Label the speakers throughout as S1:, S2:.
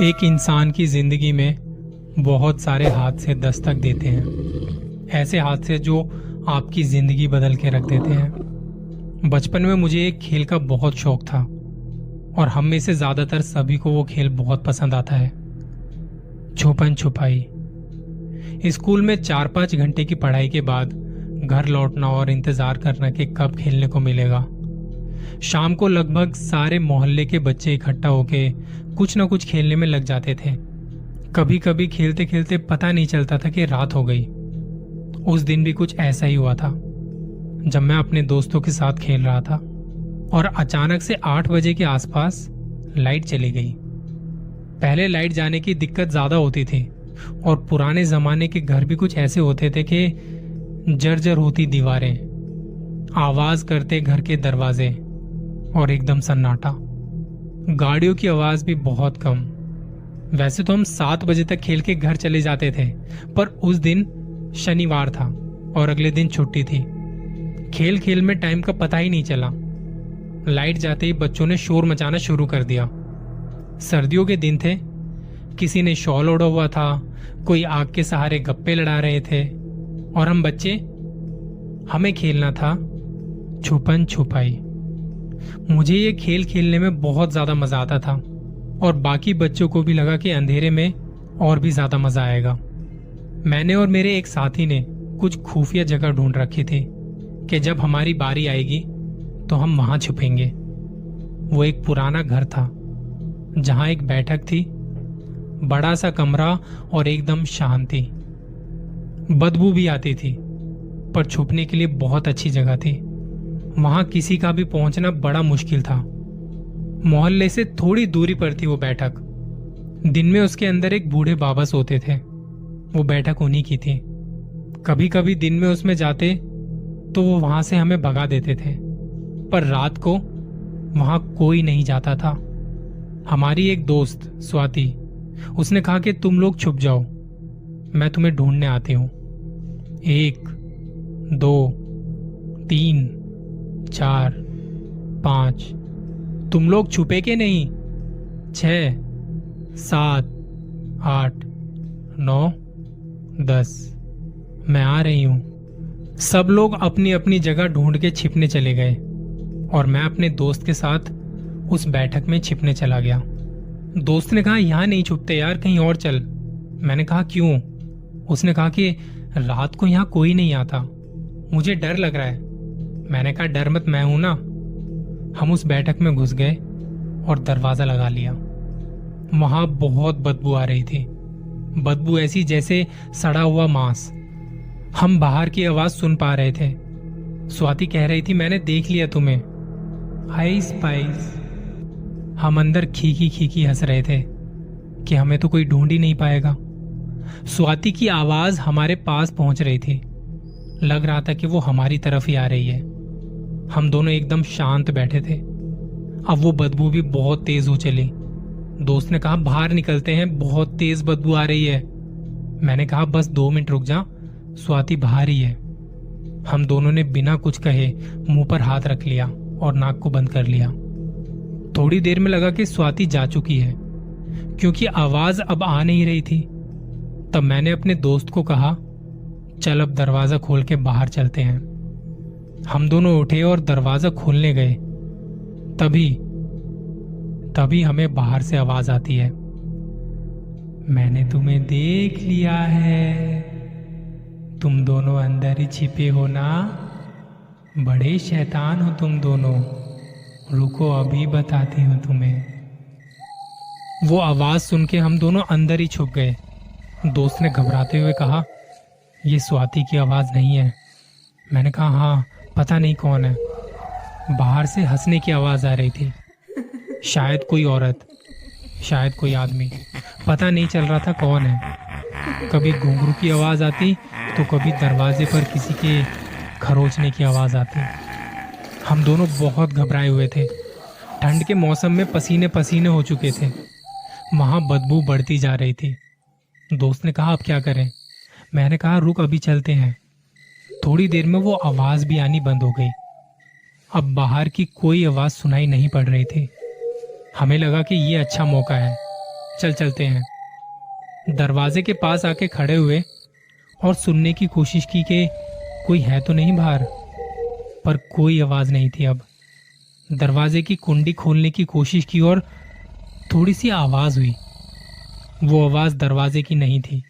S1: एक इंसान की जिंदगी में बहुत सारे हादसे दस्तक देते हैं। ऐसे हादसे जो आपकी जिंदगी बदल के रख देते हैं। बचपन में मुझे एक खेल का बहुत शौक था और हम में से ज्यादातर सभी को वो खेल बहुत पसंद आता है, छुपन छुपाई। स्कूल में 4-5 घंटे की पढ़ाई के बाद घर लौटना और इंतजार करना कि कब खेलने को मिलेगा। शाम को लगभग सारे मोहल्ले के बच्चे इकट्ठा होके कुछ न कुछ खेलने में लग जाते थे। कभी कभी खेलते खेलते पता नहीं चलता था कि रात हो गई। उस दिन भी कुछ ऐसा ही हुआ था जब मैं अपने दोस्तों के साथ खेल रहा था और अचानक से 8 बजे के आसपास लाइट चली गई। पहले लाइट जाने की दिक्कत ज्यादा होती थी और पुराने जमाने के घर भी कुछ ऐसे होते थे कि जर्जर होती दीवारें, आवाज करते घर के दरवाजे और एकदम सन्नाटा। गाड़ियों की आवाज भी बहुत कम। वैसे तो हम 7 बजे तक खेल के घर चले जाते थे, पर उस दिन शनिवार था और अगले दिन छुट्टी थी। खेल खेल में टाइम का पता ही नहीं चला। लाइट जाते ही बच्चों ने शोर मचाना शुरू कर दिया। सर्दियों के दिन थे, किसी ने शॉल ओढ़ा हुआ था, कोई आग के सहारे गप्पे लड़ा रहे थे और हम बच्चे, हमें खेलना था छुपन छुपाई। मुझे ये खेल खेलने में बहुत ज्यादा मजा आता था और बाकी बच्चों को भी लगा कि अंधेरे में और भी ज्यादा मजा आएगा। मैंने और मेरे एक साथी ने कुछ खुफिया जगह ढूंढ रखी थी कि जब हमारी बारी आएगी तो हम वहां छुपेंगे। वो एक पुराना घर था जहां एक बैठक थी, बड़ा सा कमरा और एकदम शांति। बदबू भी आती थी पर छुपने के लिए बहुत अच्छी जगह थी। वहां किसी का भी पहुंचना बड़ा मुश्किल था। मोहल्ले से थोड़ी दूरी पर थी वो बैठक। दिन में उसके अंदर एक बूढ़े बाबा सोते थे। वो बैठक उन्हीं की थी। कभी कभी दिन में उसमें जाते तो वो वहां से हमें भगा देते थे, पर रात को वहां कोई नहीं जाता था। हमारी एक दोस्त स्वाति, उसने कहा कि तुम लोग छुप जाओ, मैं तुम्हें ढूंढने आती हूं। 1 2 3 4 5, तुम लोग छुपे के नहीं? 6 7 8 9 10, मैं आ रही हूं। सब लोग अपनी अपनी जगह ढूंढ के छिपने चले गए और मैं अपने दोस्त के साथ उस बैठक में छिपने चला गया। दोस्त ने कहा, यहां नहीं छुपते यार, कहीं और चल। मैंने कहा, क्यों? उसने कहा कि रात को यहां कोई नहीं आता, मुझे डर लग रहा है। मैंने कहा, डर मत, मैं हूं ना। हम उस बैठक में घुस गए और दरवाजा लगा लिया। वहां बहुत बदबू आ रही थी, बदबू ऐसी जैसे सड़ा हुआ मांस। हम बाहर की आवाज सुन पा रहे थे। स्वाति कह रही थी, मैंने देख लिया तुम्हें, हाय स्पाइस। हम अंदर खीखी खीखी हंस रहे थे कि हमें तो कोई ढूंढ ही नहीं पाएगा। स्वाति की आवाज हमारे पास पहुंच रही थी। लग रहा था कि वो हमारी तरफ ही आ रही है। हम दोनों एकदम शांत बैठे थे। अब वो बदबू भी बहुत तेज हो चली। दोस्त ने कहा, बाहर निकलते हैं, बहुत तेज बदबू आ रही है। मैंने कहा, बस 2 मिनट रुक जा, स्वाति बाहर ही है। हम दोनों ने बिना कुछ कहे मुंह पर हाथ रख लिया और नाक को बंद कर लिया। थोड़ी देर में लगा कि स्वाति जा चुकी है, क्योंकि आवाज अब आ नहीं रही थी। तब मैंने अपने दोस्त को कहा, चल अब दरवाजा खोल के बाहर चलते हैं। हम दोनों उठे और दरवाजा खोलने गए। तभी हमें बाहर से आवाज आती है, मैंने तुम्हें देख लिया है, तुम दोनों अंदर ही छिपे हो ना, बड़े शैतान हो तुम दोनों, रुको अभी बताती हूं तुम्हें। वो आवाज सुन के हम दोनों अंदर ही छुप गए। दोस्त ने घबराते हुए कहा, ये स्वाति की आवाज नहीं है। मैंने कहा, हाँ, पता नहीं कौन है। बाहर से हंसने की आवाज आ रही थी, शायद कोई औरत, शायद कोई आदमी, पता नहीं चल रहा था कौन है। कभी घुंघरू की आवाज आती तो कभी दरवाजे पर किसी के खरोचने की आवाज आती। हम दोनों बहुत घबराए हुए थे। ठंड के मौसम में पसीने पसीने हो चुके थे। वहां बदबू बढ़ती जा रही थी। दोस्त ने कहा, अब क्या करें? मैंने कहा, रुक, अभी चलते हैं। थोड़ी देर में वो आवाज भी आनी बंद हो गई। अब बाहर की कोई आवाज सुनाई नहीं पड़ रही थी। हमें लगा कि ये अच्छा मौका है, चल चलते हैं। दरवाजे के पास आके खड़े हुए और सुनने की कोशिश की कि कोई है तो नहीं बाहर, पर कोई आवाज नहीं थी। अब दरवाजे की कुंडी खोलने की कोशिश की और थोड़ी सी आवाज हुई। वो आवाज दरवाजे की नहीं थी,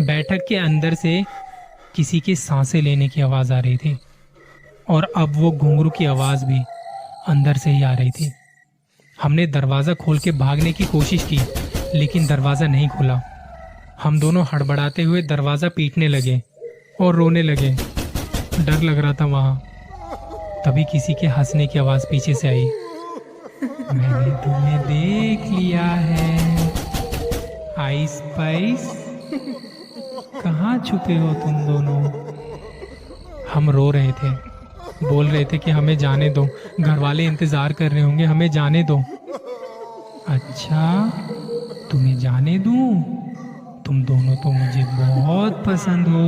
S1: बैठक के अंदर से किसी के सांसें लेने की आवाज आ रही थी। और अब वो घुंघरू की आवाज भी अंदर से ही आ रही थी। हमने दरवाजा खोल के भागने की कोशिश की, लेकिन दरवाजा नहीं खुला। हम दोनों हड़बड़ाते हुए दरवाजा पीटने लगे और रोने लगे। डर लग रहा था वहां। तभी किसी के हंसने की आवाज पीछे से आई। मैंने तुम्हें देख लिया है आइस पाइस, कहाँ छुपे हो तुम दोनों। हम रो रहे थे, बोल रहे थे कि हमें जाने दो, घर वाले इंतजार कर रहे होंगे, हमें जाने दो। अच्छा, तुम्हें जाने दूं? तुम दोनों तो मुझे बहुत पसंद हो।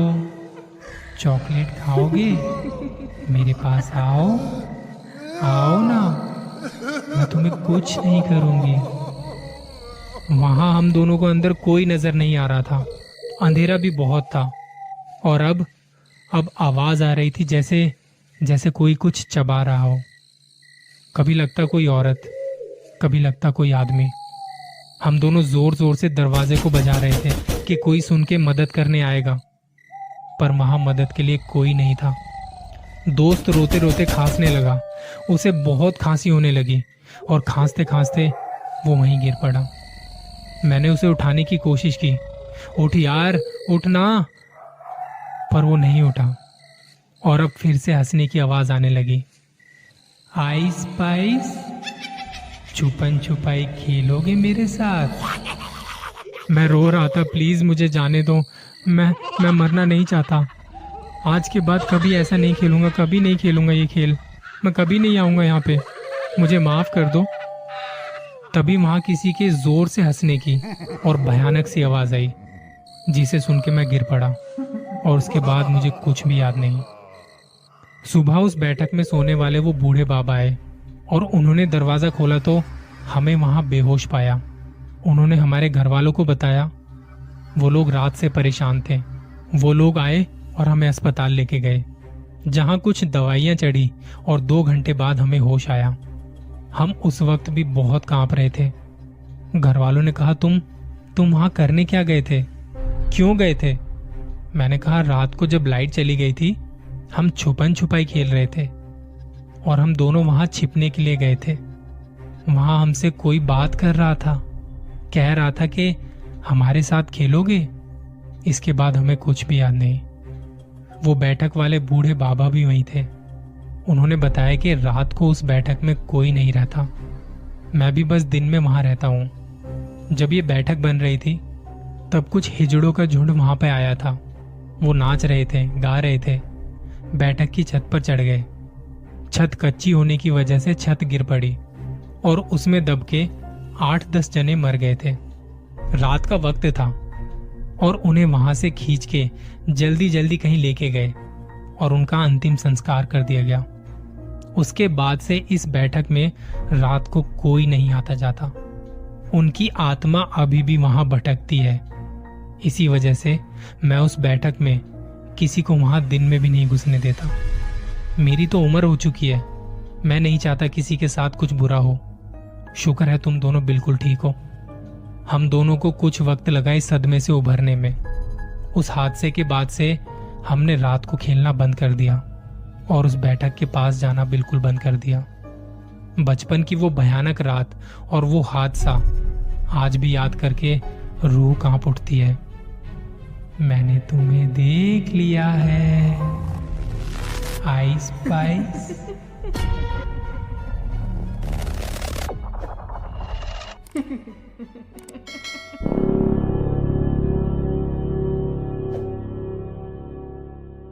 S1: चॉकलेट खाओगे? मेरे पास आओ, आओ ना, मैं तुम्हें कुछ नहीं करूंगी। वहां हम दोनों को अंदर कोई नजर नहीं आ रहा था, अंधेरा भी बहुत था। और अब आवाज आ रही थी जैसे कोई कुछ चबा रहा हो। कभी लगता कोई औरत, कभी लगता कोई आदमी। हम दोनों जोर जोर से दरवाजे को बजा रहे थे कि कोई सुन के मदद करने आएगा, पर वहां मदद के लिए कोई नहीं था। दोस्त रोते रोते खांसने लगा। उसे बहुत खांसी होने लगी और खांसते खांसते वो वहीं गिर पड़ा। मैंने उसे उठाने की कोशिश की, उठ यार, उठना, पर वो नहीं उठा। और अब फिर से हंसने की आवाज आने लगी। आइस पाइस, छुपन छुपाई खेलोगे मेरे साथ? मैं रो रहा था, प्लीज मुझे जाने दो, मैं मरना नहीं चाहता। आज के बाद कभी ऐसा नहीं खेलूंगा, कभी नहीं खेलूंगा ये खेल, मैं कभी नहीं आऊंगा यहाँ पे, मुझे माफ कर दो। तभी वहां किसी के जोर से हंसने की और भयानक सी आवाज आई, जिसे सुन के मैं गिर पड़ा। और उसके बाद मुझे कुछ भी याद नहीं। सुबह उस बैठक में सोने वाले वो बूढ़े बाबा आए और उन्होंने दरवाजा खोला तो हमें वहां बेहोश पाया। उन्होंने हमारे घर वालों को बताया। वो लोग रात से परेशान थे। वो लोग आए और हमें अस्पताल लेके गए, जहां कुछ दवाइयां चढ़ी और 2 घंटे बाद हमें होश आया। हम उस वक्त भी बहुत कांप रहे थे। घर वालों ने कहा, तुम वहां करने क्या गए थे, क्यों गए थे? मैंने कहा, रात को जब लाइट चली गई थी, हम छुपन छुपाई खेल रहे थे और हम दोनों वहां छिपने के लिए गए थे। वहां हमसे कोई बात कर रहा था, कह रहा था कि हमारे साथ खेलोगे। इसके बाद हमें कुछ भी याद नहीं। वो बैठक वाले बूढ़े बाबा भी वहीं थे। उन्होंने बताया कि रात को उस बैठक में कोई नहीं रहता, मैं भी बस दिन में वहां रहता हूं। जब ये बैठक बन रही थी तब कुछ हिजड़ों का झुंड वहां पे आया था। वो नाच रहे थे, गा रहे थे। बैठक की छत पर चढ़ गए। छत कच्ची होने की वजह से छत गिर पड़ी और उसमें दब के 8-10 जने मर गए थे। रात का वक्त था और उन्हें वहां से खींच के जल्दी जल्दी कहीं लेके गए और उनका अंतिम संस्कार कर दिया गया। उसके बाद से इस बैठक में रात को कोई नहीं आता जाता। उनकी आत्मा अभी भी वहां भटकती है। इसी वजह से मैं उस बैठक में किसी को वहां दिन में भी नहीं घुसने देता। मेरी तो उम्र हो चुकी है, मैं नहीं चाहता किसी के साथ कुछ बुरा हो। शुक्र है तुम दोनों बिल्कुल ठीक हो। हम दोनों को कुछ वक्त लगा इस सदमे से उभरने में। उस हादसे के बाद से हमने रात को खेलना बंद कर दिया और उस बैठक के पास जाना बिल्कुल बंद कर दिया। बचपन की वो भयानक रात और वो हादसा आज भी याद करके रूह कांप उठती है। मैंने तुम्हें देख लिया है आइस पाइस।